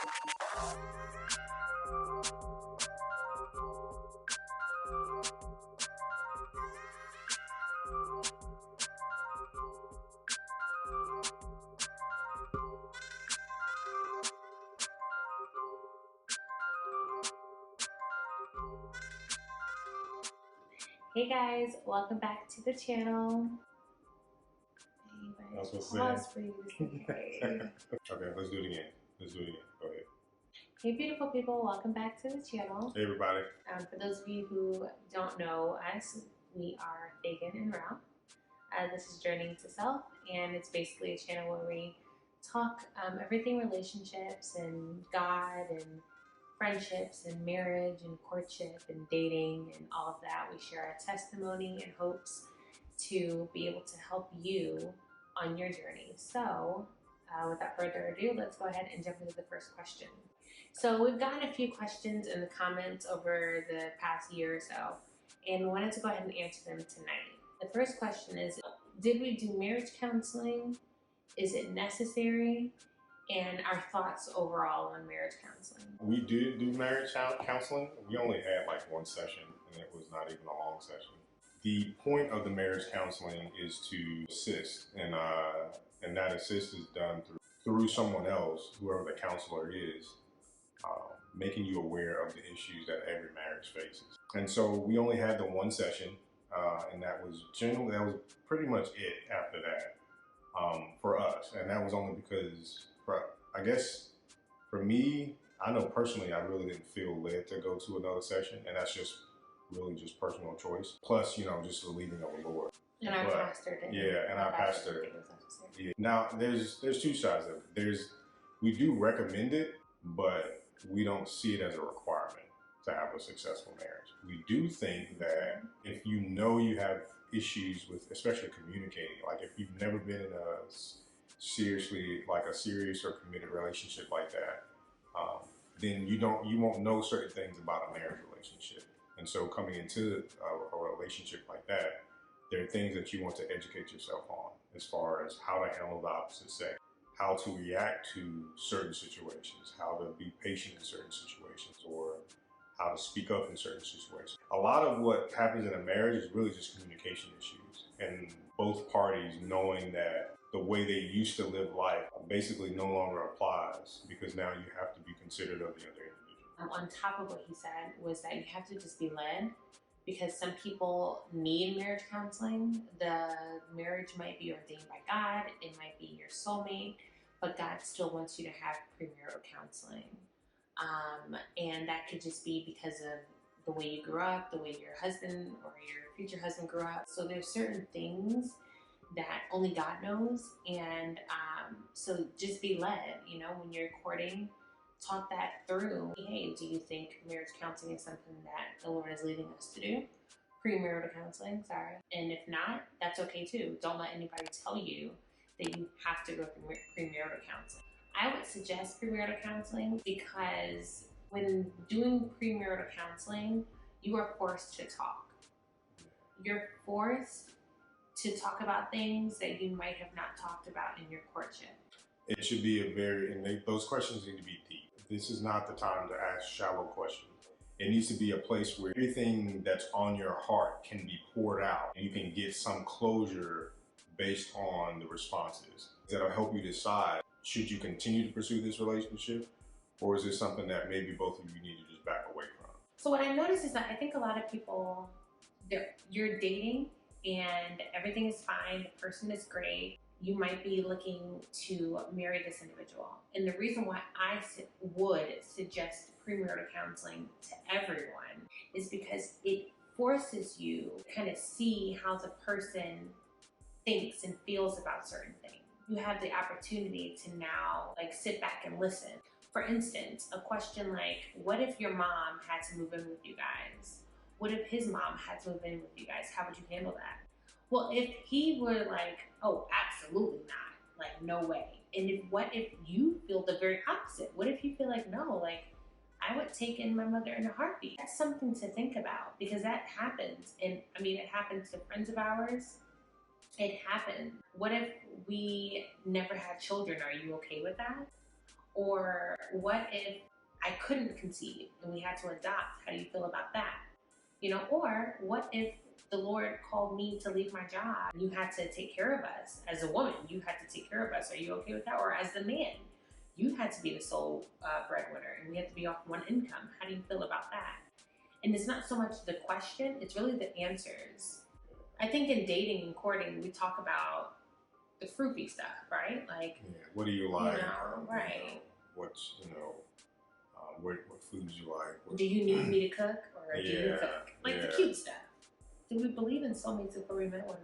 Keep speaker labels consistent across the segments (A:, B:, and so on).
A: Hey guys, welcome back to the channel.
B: That's what's
A: Pause for you to say.
B: Okay, let's do it again. Go ahead.
A: Hey beautiful people, welcome back to the channel.
B: Hey everybody.
A: For those of you who don't know us, we are Faegan and Ralph. This is Journeying to Self, and it's basically a channel where we talk everything relationships and God and friendships and marriage and courtship and dating and all of that. We share our testimony and hopes to be able to help you on your journey. So without further ado, let's go ahead and jump into the first question. So we've gotten a few questions in the comments over the past year or so, and wanted to go ahead and answer them tonight. The first question is, did we do marriage counseling? Is it necessary? And our thoughts overall on marriage counseling.
B: We did do marriage counseling. We only had like one session, and it was not even a long session. The point of the marriage counseling is to assist, and that assist is done through someone else, whoever the counselor is, making you aware of the issues that every marriage faces. And so we only had the one session, and that was pretty much it after that for us. And that was only because, I guess, for me, I know personally, I really didn't feel led to go to another session, and that's just really just personal choice. Plus, just the leading of the Lord.
A: And our pastor did.
B: Yeah, and our pastor. Yeah. Now, there's two sides of it. We do recommend it, but we don't see it as a requirement to have a successful marriage. We do think that if you know you have issues with, especially communicating, like if you've never been in a serious or committed relationship like that, then you won't know certain things about a marriage relationship. And so coming into a relationship like that, there are things that you want to educate yourself on as far as how to handle the opposite sex, how to react to certain situations, how to be patient in certain situations, or how to speak up in certain situations. A lot of what happens in a marriage is really just communication issues, and both parties knowing that the way they used to live life basically no longer applies, because now you have to be considerate of the other individual.
A: On top of what he said was that you have to just be led, because some people need marriage counseling. The marriage might be ordained by God, it might be your soulmate, but God still wants you to have premarital counseling. And that could just be because of the way you grew up, the way your husband or your future husband grew up. So there's certain things that only God knows, and so just be led, when you're courting, talk that through. Hey, do you think marriage counseling is something that the Lord is leading us to do? Premarital counseling, sorry. And if not, that's okay too. Don't let anybody tell you that you have to go through premarital counseling. I would suggest premarital counseling because when doing premarital counseling, you are forced to talk. You're forced to talk about things that you might have not talked about in your courtship.
B: It should be those questions need to be deep. This is not the time to ask shallow questions. It needs to be a place where everything that's on your heart can be poured out, and you can get some closure based on the responses. That'll help you decide, should you continue to pursue this relationship, or is this something that maybe both of you need to just back away from?
A: So what I noticed is that I think a lot of people, you're dating and everything is fine, the person is great, you might be looking to marry this individual. And the reason why I would suggest premarital counseling to everyone is because it forces you to kind of see how the person thinks and feels about certain things. You have the opportunity to now sit back and listen. For instance, a question like, what if your mom had to move in with you guys? What if his mom had to move in with you guys? How would you handle that? Well, if he were like, oh, absolutely not, no way. And what if you feel the very opposite? What if you feel like, no, I would take in my mother in a heartbeat? That's something to think about, because that happens. And it happens to friends of ours. It happens. What if we never had children? Are you okay with that? Or what if I couldn't conceive and we had to adopt? How do you feel about that? Or what if the Lord called me to leave my job? You had to take care of us. As a woman, you had to take care of us. Are you okay with that? Or as the man, you had to be the sole breadwinner and we had to be off one income. How do you feel about that? And it's not so much the question, it's really the answers. I think in dating and courting, we talk about the fruity stuff, right? Like,
B: what do you like?
A: Right.
B: What's, what foods you like?
A: Do you need me to cook, or do you cook? Like the cute stuff. Do we believe in soulmates before we met one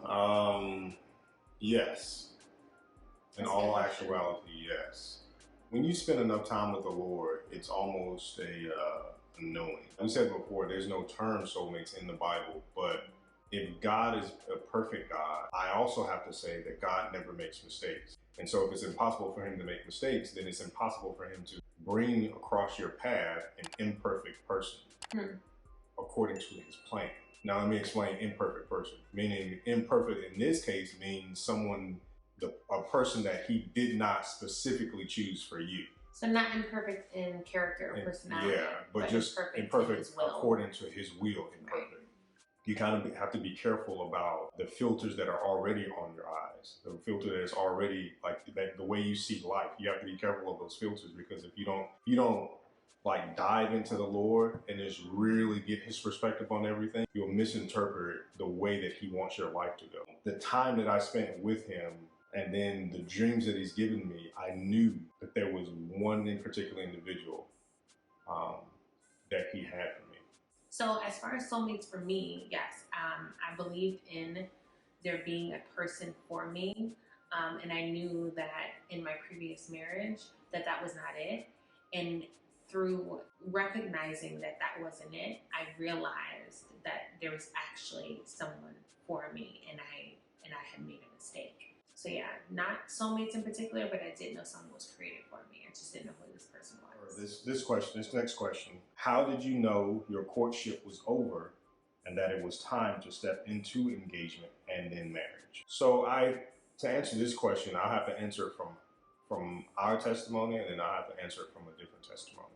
B: another? Yes. In all actuality, yes. When you spend enough time with the Lord, it's almost a knowing. We said before, there's no term soulmates in the Bible, but if God is a perfect God, I also have to say that God never makes mistakes. And so if it's impossible for him to make mistakes, then it's impossible for him to bring across your path an imperfect person according to his plan. Now let me explain imperfect person. Meaning imperfect in this case means someone, a person that he did not specifically choose for you.
A: So not imperfect in character or personality.
B: Yeah, but just imperfect according to his will, imperfect. Right. You kind of have to be careful about the filters that are already on your eyes. The filter that is already like the way you see life. You have to be careful of those filters, because if you don't like dive into the Lord and just really get his perspective on everything, you'll misinterpret the way that he wants your life to go. The time that I spent with him and then the dreams that he's given me, I knew that there was one in particular individual that he had for me.
A: So as far as soulmates for me, yes, I believed in there being a person for me. And I knew that in my previous marriage that was not it. And through recognizing that wasn't it, I realized that there was actually someone for me, and I had made a mistake. So yeah, not soulmates in particular, but I did know someone was created for me. I just didn't know who this person was.
B: This next question. How did you know your courtship was over and that it was time to step into engagement and then marriage? So to answer this question, I'll have to answer it from our testimony, and then I'll have to answer it from a different testimony.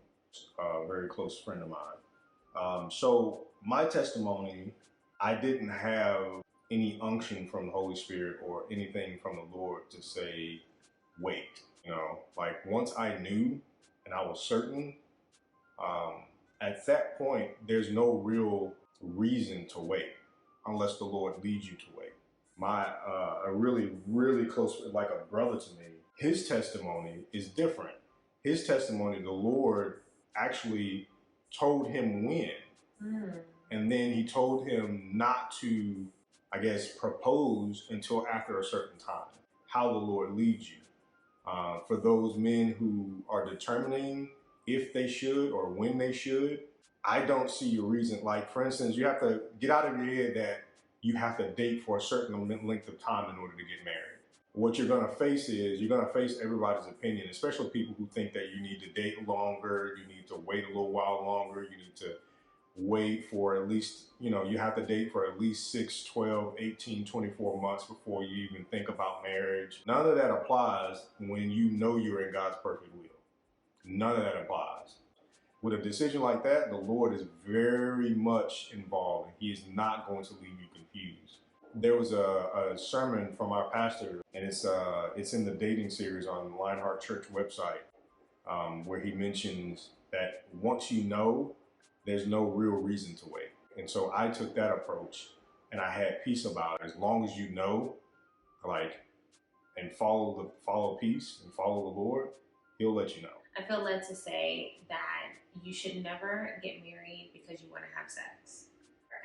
B: A very close friend of mine. So my testimony, I didn't have any unction from the Holy Spirit or anything from the Lord to say, wait. Like once I knew and I was certain, at that point, there's no real reason to wait unless the Lord leads you to wait. A really, really close, like a brother to me, his testimony is different. His testimony, the Lord actually told him when. And then he told him not to, I guess, propose until after a certain time. How the Lord leads you. For those men who are determining if they should or when they should, I don't see a reason. Like, for instance, you have to get out of your head that you have to date for a certain length of time in order to get married. What you're going to face is you're going to face everybody's opinion, especially people who think that you need to date longer, you need to wait a little while longer, you need to wait for at least, you have to date for at least 6, 12, 18, 24 months before you even think about marriage. None of that applies when you know you're in God's perfect will. None of that applies. With a decision like that, the Lord is very much involved, and he is not going to leave you confused. There was a sermon from our pastor, and it's in the dating series on the Lionheart Church website, where he mentions that once you know, there's no real reason to wait. And so I took that approach, and I had peace about it. As long as you know, and follow peace and follow the Lord, he'll let you know.
A: I feel led to say that you should never get married because you want to have sex.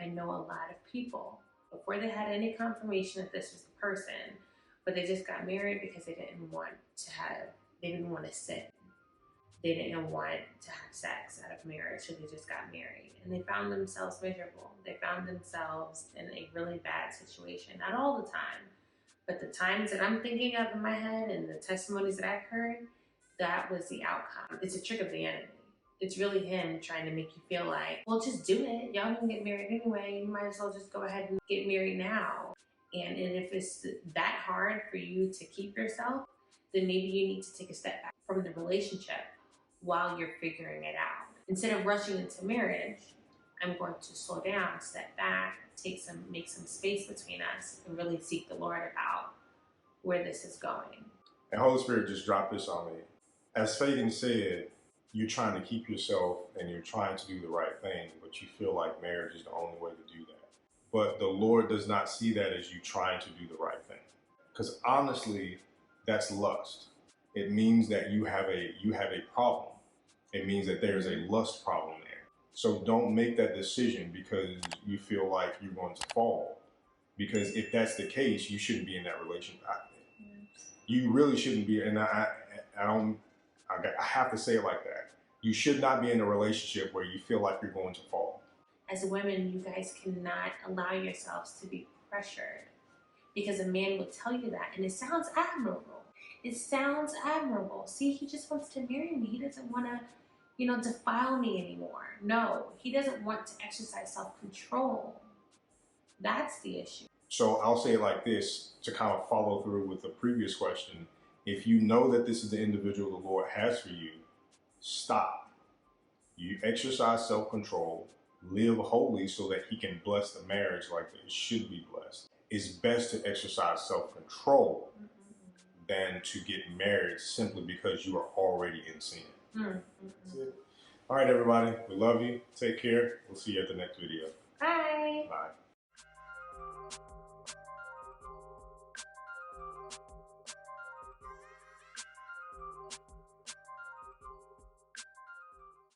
A: I know a lot of people, before they had any confirmation that this was the person, but they just got married because they didn't want to sin. They didn't want to have sex out of marriage, so they just got married. And they found themselves miserable. They found themselves in a really bad situation. Not all the time, but the times that I'm thinking of in my head and the testimonies that I've heard, that was the outcome. It's a trick of the enemy. It's really him trying to make you feel like, well, just do it. Y'all can get married anyway. You might as well just go ahead and get married now. And if it's that hard for you to keep yourself, then maybe you need to take a step back from the relationship while you're figuring it out. Instead of rushing into marriage, I'm going to slow down, step back, make some space between us, and really seek the Lord about where this is going.
B: And Holy Spirit just dropped this on me. As Faegan said, you're trying to keep yourself and you're trying to do the right thing, but you feel like marriage is the only way to do that. But the Lord does not see that as you trying to do the right thing. Because honestly, that's lust. It means that you have a problem. It means that there's a lust problem there. So don't make that decision because you feel like you're going to fall. Because if that's the case, you shouldn't be in that relationship. You really shouldn't be. And I have to say it like that. You should not be in a relationship where you feel like you're going to fall.
A: As women, you guys cannot allow yourselves to be pressured because a man will tell you that. And it sounds admirable. It sounds admirable. See, he just wants to marry me. He doesn't want to, defile me anymore. No, he doesn't want to exercise self-control. That's the issue.
B: So I'll say it like this to kind of follow through with the previous question. If you know that this is the individual the Lord has for you, stop. You exercise self-control, live holy so that he can bless the marriage like it should be blessed. It's best to exercise self-control than to get married simply because you are already in sin. That's it. All right, everybody. We love you. Take care. We'll see you at the next video.
A: Bye.
B: Bye.